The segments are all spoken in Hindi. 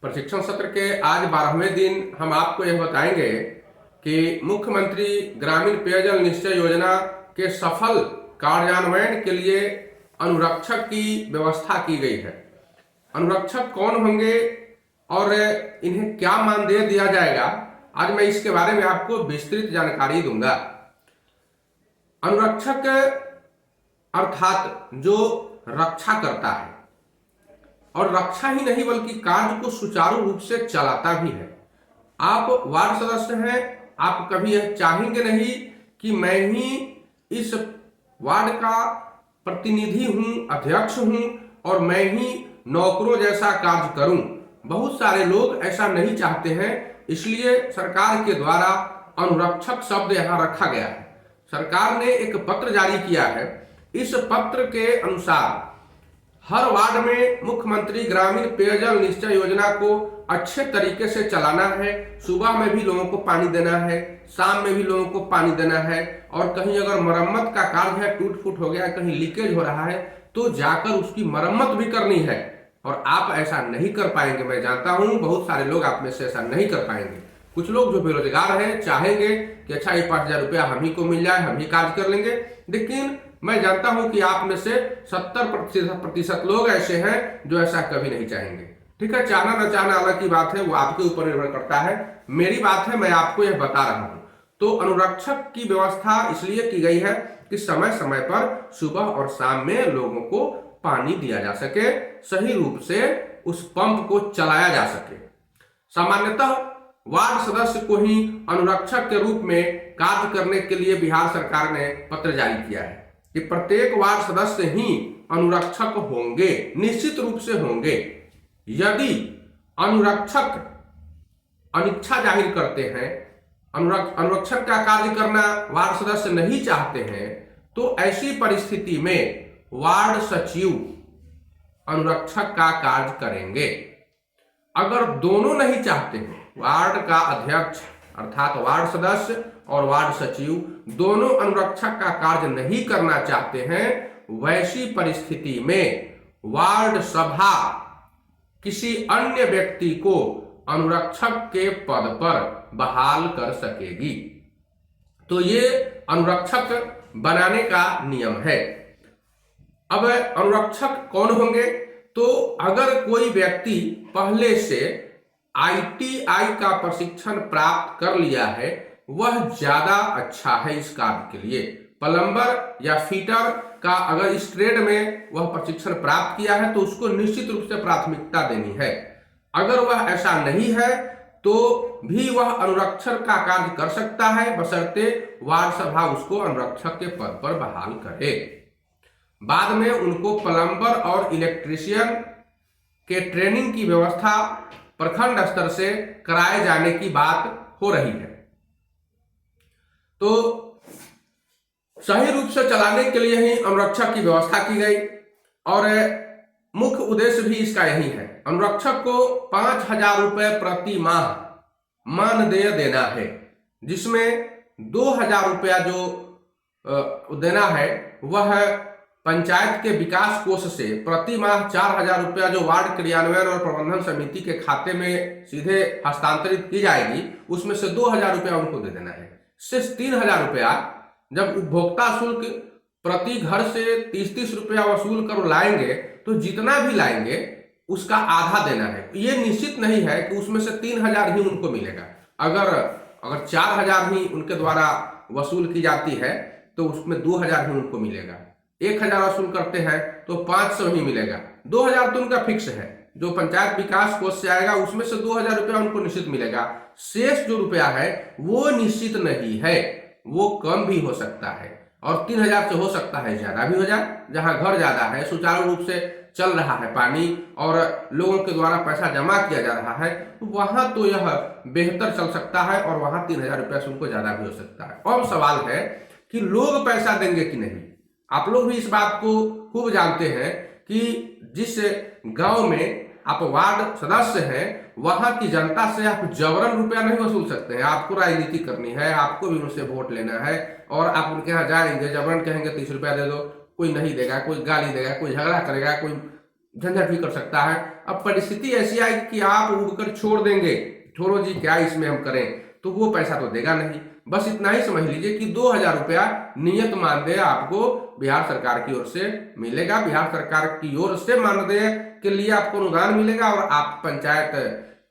प्रशिक्षण सत्र के आज 12वें दिन हम आपको यह बताएंगे कि मुख्यमंत्री ग्रामीण पेयजल निश्चय योजना के सफल कार्यान्वयन के लिए अनुरक्षक की व्यवस्था की गई है। अनुरक्षक कौन होंगे और इन्हें क्या मानदेय दिया जाएगा, आज मैं इसके बारे में आपको विस्तृत जानकारी दूंगा। अनुरक्षक अर्थात जो रक्षा करता है, और रक्षा ही नहीं बल्कि कार्य को सुचारू रूप से चलाता भी है। आप वार्ड सदस्य हैं, आप कभी यह चाहेंगे नहीं कि मैं ही इस वार्ड का प्रतिनिधि हूं, अध्यक्ष हूं और मैं ही नौकरों जैसा कार्य करूं। बहुत सारे लोग ऐसा नहीं चाहते हैं, इसलिए सरकार के द्वारा अनुरक्षक शब्द यहां रखा गया है। सरकार ने एक पत्र जारी किया है। इस पत्र के अनुसार हर वार्ड में मुख्यमंत्री ग्रामीण पेयजल निश्चय योजना को अच्छे तरीके से चलाना है। सुबह में भी लोगों को पानी देना है, शाम में भी लोगों को पानी देना है, और कहीं अगर मरम्मत का कार्य है, टूट फूट हो गया, कहीं लीकेज हो रहा है, तो जाकर उसकी मरम्मत भी करनी है। और आप ऐसा नहीं कर पाएंगे, मैं जानता हूं बहुत सारे लोग आप में से ऐसा नहीं कर पाएंगे। कुछ लोग जो बेरोजगार हैं चाहेंगे कि अच्छा ये 5,000 रुपया हम ही को मिल जाए, हम ही कार्य कर लेंगे, लेकिन मैं जानता हूं कि आप में से 70% लोग ऐसे हैं जो ऐसा कभी नहीं चाहेंगे। ठीक है, चाहना न चाहना अलग की बात है, वो आपके ऊपर निर्भर करता है। मेरी बात है, मैं आपको यह बता रहा हूं। तो अनुरक्षक की व्यवस्था इसलिए की गई है कि समय समय पर सुबह और शाम में लोगों को पानी दिया जा सके, सही रूप से उस पंप को चलाया जा सके। सामान्यतः वार्ड सदस्य को ही अनुरक्षक के रूप में कार्य करने के लिए बिहार सरकार ने पत्र जारी किया है कि प्रत्येक वार्ड सदस्य ही अनुरक्षक होंगे, निश्चित रूप से होंगे। यदि अनुरक्षक अनिच्छा जाहिर करते हैं, अनुरक्षक का कार्य करना वार्ड सदस्य नहीं चाहते हैं, तो ऐसी परिस्थिति में वार्ड सचिव अनुरक्षक का कार्य करेंगे। अगर दोनों नहीं चाहते हैं, वार्ड का अध्यक्ष अर्थात वार्ड सदस्य और वार्ड सचिव दोनों अनुरक्षक का कार्य नहीं करना चाहते हैं, वैसी परिस्थिति में वार्ड सभा किसी अन्य व्यक्ति को अनुरक्षक के पद पर बहाल कर सकेगी। तो ये अनुरक्षक बनाने का नियम है। अब अनुरक्षक कौन होंगे? तो अगर कोई व्यक्ति पहले से ITI का प्रशिक्षण प्राप्त कर लिया है, वह ज्यादा अच्छा है इस कार्य के लिए। प्लम्बर या फिटर का अगर इस ट्रेड में वह प्रशिक्षण प्राप्त किया है तो उसको निश्चित रूप से प्राथमिकता देनी है। अगर वह ऐसा नहीं है तो भी वह अनुरक्षक का कार्य कर सकता है, बशर्ते वार्ड सभा उसको अनुरक्षक के पद पर बहाल करे। बाद में उनको प्लम्बर और इलेक्ट्रीशियन के ट्रेनिंग की व्यवस्था प्रखंड स्तर से कराए जाने की बात हो रही है। तो सही रूप से चलाने के लिए ही अनुरक्षक की व्यवस्था की गई, और मुख्य उद्देश्य भी इसका यही है। अनुरक्षक को 5,000 रुपए प्रति माह मानदेय देना है, जिसमें 2,000 रुपया जो देना है वह पंचायत के विकास कोष से प्रति माह 4,000 रुपया जो वार्ड क्रियान्वयन और प्रबंधन समिति के खाते में सीधे हस्तांतरित की जाएगी, उसमें से 2,000 रुपया उनको दे देना है। शेष 3,000 रुपया जब उपभोक्ता शुल्क प्रति घर से 30-30 रुपया वसूल कर लाएंगे, तो जितना भी लाएंगे उसका आधा देना है। ये निश्चित नहीं है कि उसमें से 3,000 ही उनको मिलेगा। अगर 4,000 ही उनके द्वारा वसूल की जाती है तो उसमें 2,000 ही उनको मिलेगा। 1,000 वसूल करते हैं तो 500 ही मिलेगा। 2,000 तो उनका फिक्स है, जो पंचायत विकास कोष से आएगा उसमें से 2,000 रुपया उनको निश्चित मिलेगा। शेष जो रुपया है वो निश्चित नहीं है, वो कम भी हो सकता है, और 3,000 से हो सकता है ज्यादा भी हो जाए। जहां घर ज्यादा है, सुचारू रूप से चल रहा है पानी और लोगों के द्वारा पैसा जमा किया जा रहा है, तो वहां तो यह बेहतर चल सकता है और वहां 3,000 रुपया से उनको ज्यादा भी हो सकता है। अब सवाल है कि लोग पैसा देंगे कि नहीं। आप लोग भी इस बात को खूब जानते हैं कि जिस गांव में आप वार्ड सदस्य हैं, वहां की जनता से आप जबरन रुपया नहीं वसूल सकते हैं। आपको राजनीति करनी है, आपको भी उनसे वोट लेना है, और आप उनके यहाँ जाएंगे, जबरन कहेंगे 30 रुपया दे दो, कोई नहीं देगा, कोई गाली देगा, कोई झगड़ा करेगा, कोई झंझट भी कर सकता है। अब परिस्थिति ऐसी आएगी कि आप उड़कर छोड़ देंगे, छोड़ो जी क्या इसमें हम करें, तो वो पैसा तो देगा नहीं। बस इतना ही समझ लीजिए कि 2,000 रुपया नियत मानदेय आपको बिहार सरकार की ओर से मिलेगा। बिहार सरकार की ओर से मानदेय के लिए आपको अनुदान मिलेगा और आप पंचायत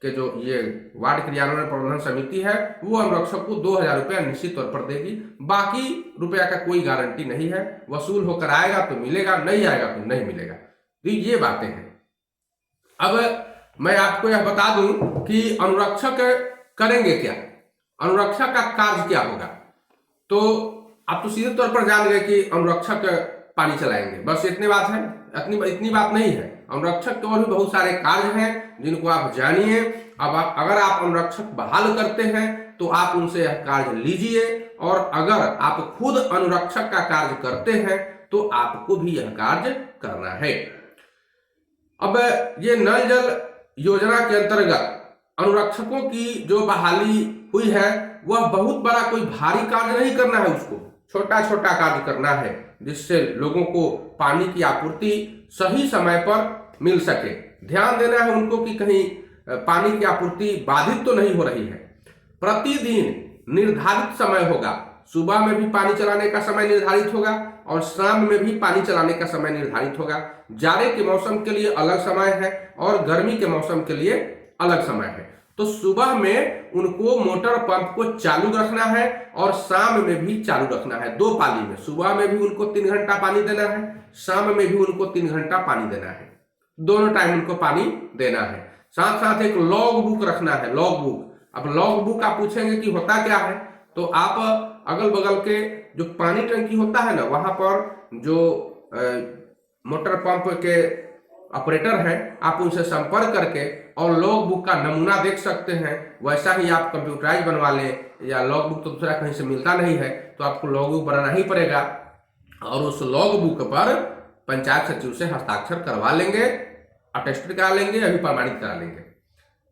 के जो ये वार्ड क्रियान्वयन प्रबंधन समिति है वो अनुरक्षक को 2,000 रुपया निश्चित तौर पर देगी। बाकी रुपया का कोई गारंटी नहीं है, वसूल होकर आएगा तो मिलेगा, नहीं आएगा तो नहीं मिलेगा। तो ये बातें हैं। अब मैं आपको यह बता दूं कि अनुरक्षक करेंगे क्या, अनुरक्षक का कार्य क्या होगा। तो आप तो सीधे तौर पर जान गए कि अनुरक्षक पानी चलाएंगे, बस इतनी बात है। इतनी बात नहीं है, अनुरक्षक के और भी बहुत सारे कार्य हैं जिनको आप जानिए। अब अगर आप अनुरक्षक बहाल करते हैं तो आप उनसे यह कार्य लीजिए, और अगर आप खुद अनुरक्षक का कार्य करते हैं तो आपको भी यह कार्य करना है। अब ये नल जल योजना के अंतर्गत अनुरक्षकों की जो बहाली हुई है वह बहुत बड़ा कोई भारी कार्य नहीं करना है, उसको छोटा छोटा कार्य करना है जिससे लोगों को पानी की आपूर्ति सही समय पर मिल सके। ध्यान देना है उनको कि कहीं पानी की आपूर्ति बाधित तो नहीं हो रही है। प्रतिदिन निर्धारित समय होगा, सुबह में भी पानी चलाने का समय निर्धारित होगा और शाम में भी पानी चलाने का समय निर्धारित होगा। जाड़े के मौसम के लिए अलग समय है और गर्मी के मौसम के लिए अलग समय है। तो सुबह में उनको मोटर पंप को चालू रखना है और शाम में भी चालू रखना है, 2 पाली में। सुबह में भी उनको 3 घंटा पानी देना है, शाम में भी उनको 3 घंटा पानी देना है, दोनों टाइम उनको पानी देना है। साथ साथ एक लॉग बुक रखना है, लॉग बुक। अब लॉग बुक आप पूछेंगे कि होता क्या है, तो आप अगल बगल के जो पानी टंकी होता है ना, वहां पर जो मोटर पंप के ऑपरेटर हैं, आप उनसे संपर्क करके और लॉग बुक का नमूना देख सकते हैं। वैसा ही आप कंप्यूटराइज बनवा लें, या लॉग बुक तो दूसरा कहीं से मिलता नहीं है तो आपको लॉग बुक बनाना ही पड़ेगा, और उस लॉग बुक पर पंचायत सचिव से हस्ताक्षर करवा लेंगे, अटेस्टेड करा लेंगे, अभी प्रमाणित करा लेंगे,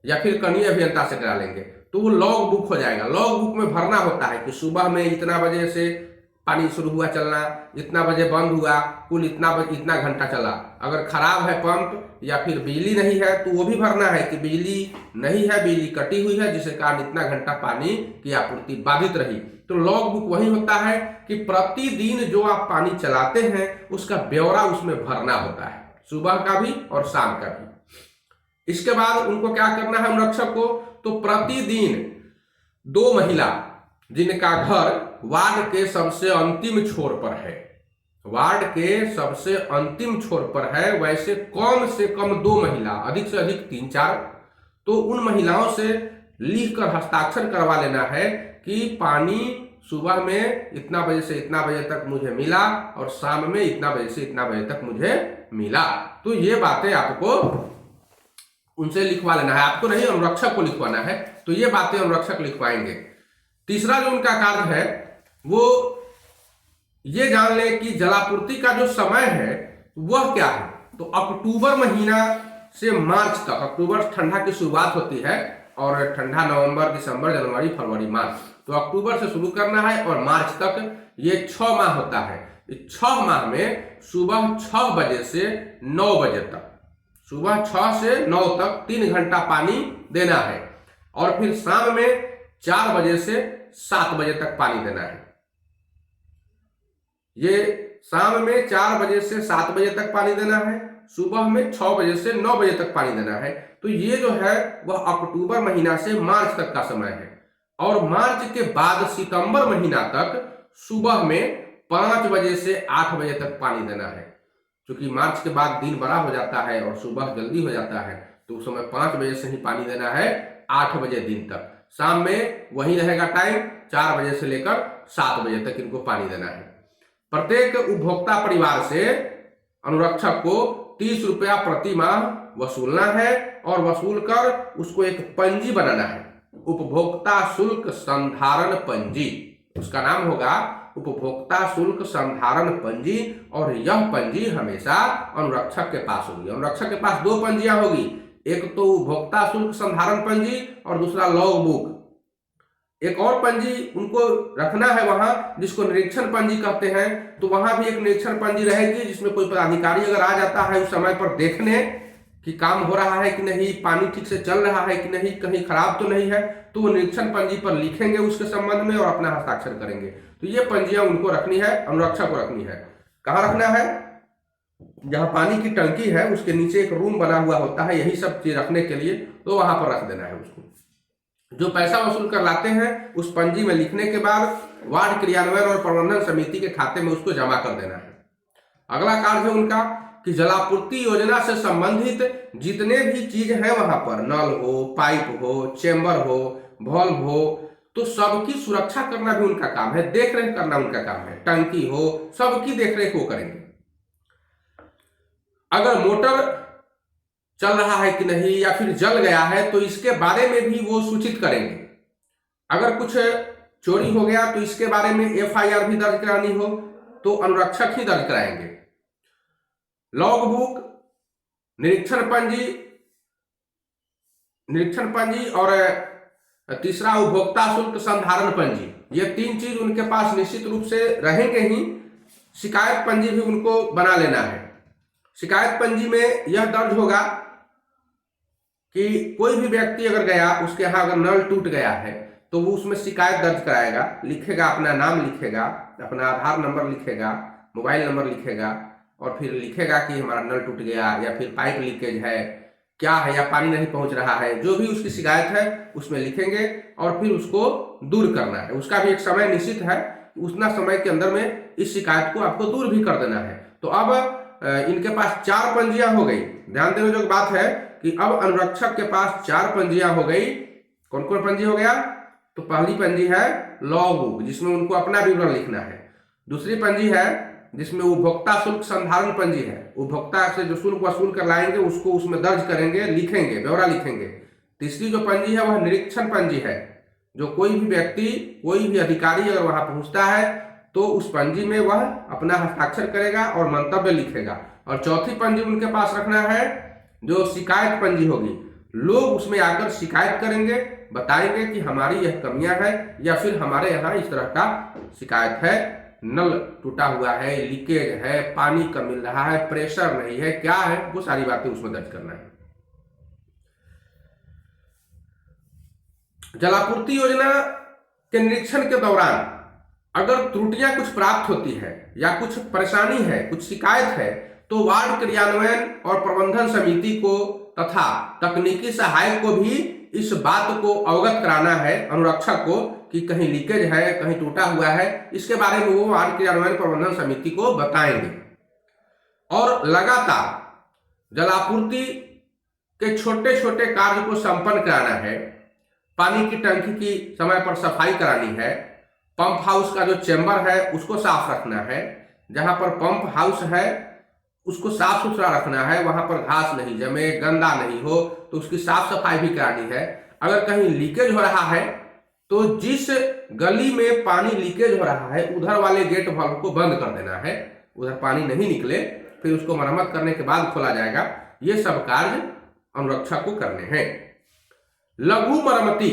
या फिर कनीय अभियंता से करा लेंगे, तो वो लॉग बुक हो जाएगा। लॉग बुक में भरना होता है कि सुबह में इतना बजे से पानी शुरू हुआ चलना, इतना बजे बंद हुआ, कुल इतना घंटा चला। अगर खराब है पंप या फिर बिजली नहीं है तो वो भी भरना है कि बिजली नहीं है, बिजली कटी हुई है जिसके कारण इतना घंटा पानी की आपूर्ति बाधित रही। तो लॉग बुक वही होता है कि प्रतिदिन जो आप पानी चलाते हैं उसका ब्यौरा उसमें भरना होता है, सुबह का भी और शाम का भी। इसके बाद उनको क्या करना है अनुरक्षक को, तो प्रतिदिन 2 महिला जिनका घर वार्ड के सबसे अंतिम छोर पर है, वार्ड के सबसे अंतिम छोर पर है, वैसे कम से कम 2 महिला, अधिक से अधिक 3-4, तो उन महिलाओं से लिखकर हस्ताक्षर करवा लेना है कि पानी सुबह में इतना बजे से इतना बजे तक मुझे मिला और शाम में इतना बजे से इतना बजे तक मुझे मिला। तो ये बातें आपको उनसे लिखवा लेना है, आपको नहीं, अनुरक्षक को लिखवाना है। तो ये बातें अनुरक्षक लिखवाएंगे। तीसरा जो उनका कार्य है वो ये जान ले कि जलापूर्ति का जो समय है वह क्या है। तो अक्टूबर महीना से मार्च तक, अक्टूबर ठंडा की शुरुआत होती है और ठंडा नवंबर, दिसंबर, जनवरी, फरवरी, मार्च, तो अक्टूबर से शुरू करना है और मार्च तक ये 6 माह होता है। इस 6 माह में सुबह 6 बजे से 9 बजे तक, सुबह 6 से 9 तक 3 घंटा पानी देना है, और फिर शाम में 4 बजे से 7 बजे तक पानी देना है। ये शाम में 4 बजे से 7 बजे तक पानी देना है, सुबह में 6 बजे से 9 बजे तक पानी देना है। तो ये जो है वह अक्टूबर महीना से मार्च तक का समय है। और मार्च के बाद सितंबर महीना तक सुबह में 5 बजे से 8 बजे तक पानी देना है। क्योंकि मार्च के बाद दिन बड़ा हो जाता है और सुबह जल्दी हो जाता है, तो उस समय 5 बजे से ही पानी देना है 8 बजे दिन तक। शाम में वही रहेगा टाइम, 4 बजे से लेकर 7 बजे तक इनको पानी देना है। प्रत्येक उपभोक्ता परिवार से अनुरक्षक को 30 रुपया प्रति माह वसूलना है, और वसूल कर उसको एक पंजी बनाना है, उपभोक्ता शुल्क संधारण पंजी। उसका नाम होगा उपभोक्ता शुल्क संधारण पंजी, और यह पंजी हमेशा अनुरक्षक के पास होगी। अनुरक्षक के पास 2 पंजियां होगी, एक तो उपभोक्ता शुल्क संधारण पंजी और दूसरा लॉग बुक। एक और पंजी उनको रखना है वहां, जिसको निरीक्षण पंजी कहते हैं। तो वहां भी एक निरीक्षण पंजी रहेगी, जिसमें कोई पदाधिकारी अगर आ जाता है उस समय पर देखने कि काम हो रहा है कि नहीं, पानी ठीक से चल रहा है कि नहीं, कहीं खराब तो नहीं है, तो वो निरीक्षण पंजी पर लिखेंगे उसके संबंध में और अपना हस्ताक्षर करेंगे। तो ये पंजियां उनको रखनी है, अनुरक्षक को रखनी है। कहाँ रखना है? जहां पानी की टंकी है उसके नीचे एक रूम बना हुआ होता है, यही सब चीज रखने के लिए, तो वहां पर रख देना है उसको। जो पैसा वसूल कर लाते हैं उस पंजी में लिखने के बाद वार्ड क्रियान्वयन और प्रबंधन समिति के खाते में उसको जमा कर देना है। अगला कार्य है उनका कि जलापूर्ति योजना से संबंधित जितने भी चीज हैं वहां पर, नल हो, पाइप हो, चेंबर हो, वॉल्व हो, तो सबकी सुरक्षा करना भी उनका काम है, देखरेख करना उनका काम है। टंकी हो, सबकी देखरेख वो करेंगे। अगर मोटर चल रहा है कि नहीं या फिर जल गया है तो इसके बारे में भी वो सूचित करेंगे। अगर कुछ चोरी हो गया तो इसके बारे में एफआईआर भी दर्ज करानी हो तो अनुरक्षक ही दर्ज कराएंगे। लॉग बुक, निरीक्षण पंजी और तीसरा उपभोक्ता शुल्क संधारण पंजी, ये तीन चीज उनके पास निश्चित रूप से रहेंगे ही। शिकायत पंजी भी उनको बना लेना है। शिकायत पंजी में यह दर्ज होगा कि कोई भी व्यक्ति अगर गया, उसके यहाँ अगर नल टूट गया है तो वो उसमें शिकायत दर्ज कराएगा, लिखेगा, अपना नाम लिखेगा, अपना आधार नंबर लिखेगा, मोबाइल नंबर लिखेगा और फिर लिखेगा कि हमारा नल टूट गया या फिर पाइप लीकेज है, क्या है, या पानी नहीं पहुंच रहा है, जो भी उसकी शिकायत है उसमें लिखेंगे और फिर उसको दूर करना है। उसका भी एक समय निश्चित है, उतना समय के अंदर में इस शिकायत को आपको दूर भी कर देना है। तो अब इनके पास 4 पंजियां हो गई। ध्यान देने जो बात है कि अब अनुरक्षक के पास 4 पंजियां हो गई। कौन कौन पंजी हो गया? तो पहली पंजी है लॉग बुक, जिसमें उनको अपना विवरण लिखना है। दूसरी पंजी है जिसमें उपभोक्ता शुल्क संधारण पंजी है, उपभोक्ता से जो शुल्क वसूल कर लाएंगे उसको उसमें दर्ज करेंगे, लिखेंगे, ब्यौरा लिखेंगे। तीसरी जो पंजी है वह निरीक्षण पंजी है, जो कोई भी व्यक्ति, कोई भी अधिकारी अगर वहां पहुंचता है तो उस पंजी में वह अपना हस्ताक्षर करेगा और मंतव्य लिखेगा। और चौथी पंजी उनके पास रखना है जो शिकायत पंजी होगी। लोग उसमें आकर शिकायत करेंगे, बताएंगे कि हमारी यह कमियां हैं या फिर हमारे यहाँ इस तरह का शिकायत है, नल टूटा हुआ है, लीकेज है, पानी कम मिल रहा है, प्रेशर नहीं है, क्या है, वो सारी बातें उसमें दर्ज करना है। जलापूर्ति योजना के निरीक्षण के दौरान अगर त्रुटियां कुछ प्राप्त होती है या कुछ परेशानी है, कुछ शिकायत है, तो वार्ड क्रियान्वयन और प्रबंधन समिति को तथा तकनीकी सहायक को भी इस बात को अवगत कराना है अनुरक्षक को कि कहीं लीकेज है, कहीं टूटा हुआ है। इसके बारे में वो वार्ड क्रियान्वयन प्रबंधन समिति को बताएंगे। और लगातार जलापूर्ति के छोटे छोटे कार्य को संपन्न कराना है। पानी की टंकी की समय पर सफाई करानी है। पंप हाउस का जो चेंबर है उसको साफ रखना है। जहां पर पंप हाउस है उसको साफ सुथरा रखना है, वहां पर घास नहीं जमे, गंदा नहीं हो, तो उसकी साफ सफाई भी करानी है। अगर कहीं लीकेज हो रहा है तो जिस गली में पानी लीकेज हो रहा है उधर वाले गेट वाल्व को बंद कर देना है, उधर पानी नहीं निकले, फिर उसको मरम्मत करने के बाद खोला जाएगा। ये सब कार्य अनुरक्षक को करने हैं। लघु मरम्मती,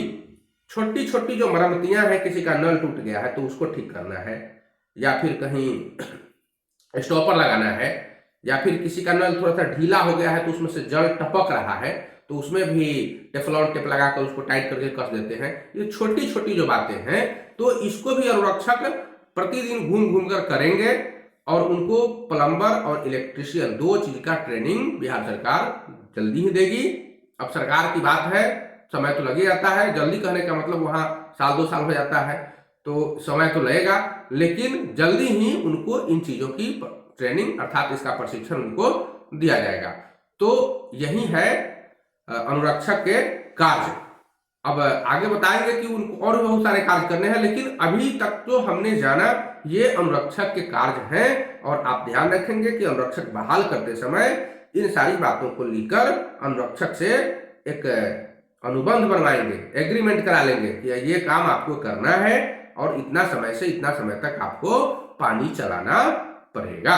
छोटी छोटी जो मरम्मतियां हैं, किसी का नल टूट गया है तो उसको ठीक करना है, या फिर कहीं स्टॉपर लगाना है, या फिर किसी का नल थोड़ा सा ढीला हो गया है तो उसमें से जल टपक रहा है तो उसमें भी टेफ्लॉन टेप लगाकर उसको टाइट करके कस देते हैं। ये छोटी छोटी जो बातें हैं तो इसको भी अनुरक्षक प्रतिदिन घूम घूम कर करेंगे और उनको प्लम्बर और इलेक्ट्रीशियन 2 चीज का ट्रेनिंग बिहार सरकार जल्दी ही देगी। अब सरकार की बात है, समय तो लगे जाता है, जल्दी कहने का मतलब वहां साल 2 साल हो जाता है तो समय तो लगेगा, लेकिन जल्दी ही उनको इन चीजों की ट्रेनिंग अर्थात इसका प्रशिक्षण उनको दिया जाएगा। तो यही है अनुरक्षक के कार्य। अब आगे बताएंगे कि उनको और भी बहुत सारे कार्य करने हैं, लेकिन अभी तक तो हमने जाना ये अनुरक्षक के कार्य हैं। और आप ध्यान रखेंगे कि अनुरक्षक बहाल करते समय इन सारी बातों को लेकर अनुरक्षक से एक अनुबंध बनवाएंगे, एग्रीमेंट करा लेंगे कि ये काम आपको करना है और इतना समय से इतना समय तक आपको पानी चलाना पड़ेगा।